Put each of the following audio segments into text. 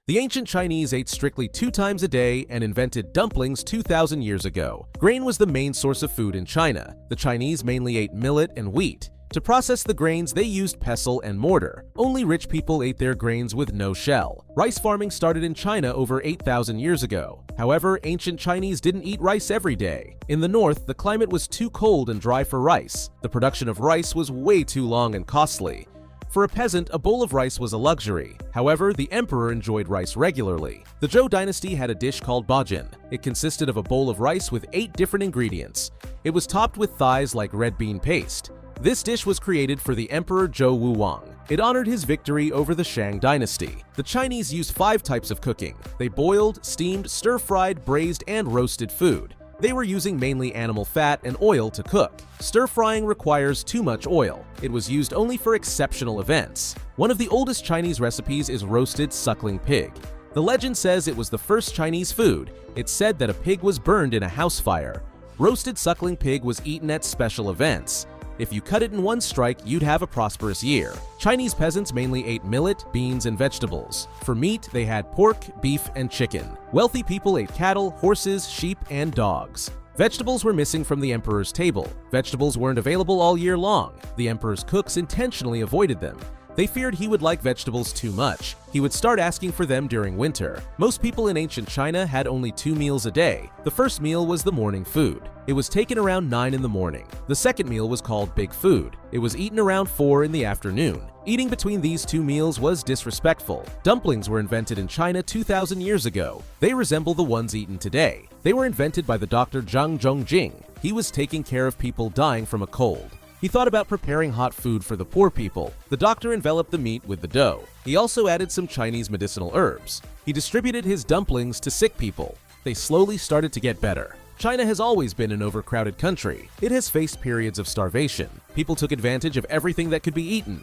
The ancient Chinese ate strictly 2 times a day and invented dumplings 2,000 years ago. Grain was the main source of food in China. The Chinese mainly ate millet and wheat. To process the grains, they used pestle and mortar. Only rich people ate their grains with no shell. Rice farming started in China over 8,000 years ago. However, ancient Chinese didn't eat rice every day. In the north, the climate was too cold and dry for rice. The production of rice was way too long and costly. For a peasant, a bowl of rice was a luxury. However, the emperor enjoyed rice regularly. The Zhou dynasty had a dish called bajin. It consisted of a bowl of rice with 8 different ingredients. It was topped with thighs like red bean paste. This dish was created for the Emperor Zhou Wuwang. It honored his victory over the Shang dynasty. The Chinese used 5 types of cooking. They boiled, steamed, stir-fried, braised, and roasted food. They were using mainly animal fat and oil to cook. Stir-frying requires too much oil. It was used only for exceptional events. One of the oldest Chinese recipes is roasted suckling pig. The legend says it was the first Chinese food. It's said that a pig was burned in a house fire. Roasted suckling pig was eaten at special events. If you cut it in one strike, you'd have a prosperous year. Chinese peasants mainly ate millet, beans, and vegetables. For meat, they had pork, beef, and chicken. Wealthy people ate cattle, horses, sheep, and dogs. Vegetables were missing from the emperor's table. Vegetables weren't available all year long. The emperor's cooks intentionally avoided them. They feared he would like vegetables too much. He would start asking for them during winter. Most people in ancient China had only 2 meals a day. The first meal was the morning food. It was taken around 9 in the morning. The second meal was called big food. It was eaten around 4 in the afternoon. Eating between these 2 meals was disrespectful. Dumplings were invented in China 2,000 years ago. They resemble the ones eaten today. They were invented by the doctor Zhang Zhongjing. He was taking care of people dying from a cold. He thought about preparing hot food for the poor people. The doctor enveloped the meat with the dough. He also added some Chinese medicinal herbs. He distributed his dumplings to sick people. They slowly started to get better. China has always been an overcrowded country. It has faced periods of starvation. People took advantage of everything that could be eaten.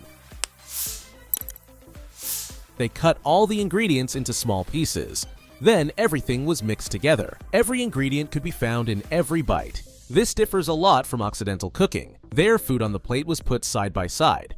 They cut all the ingredients into small pieces. Then everything was mixed together. Every ingredient could be found in every bite. This differs a lot from Occidental cooking. There, food on the plate was put side by side.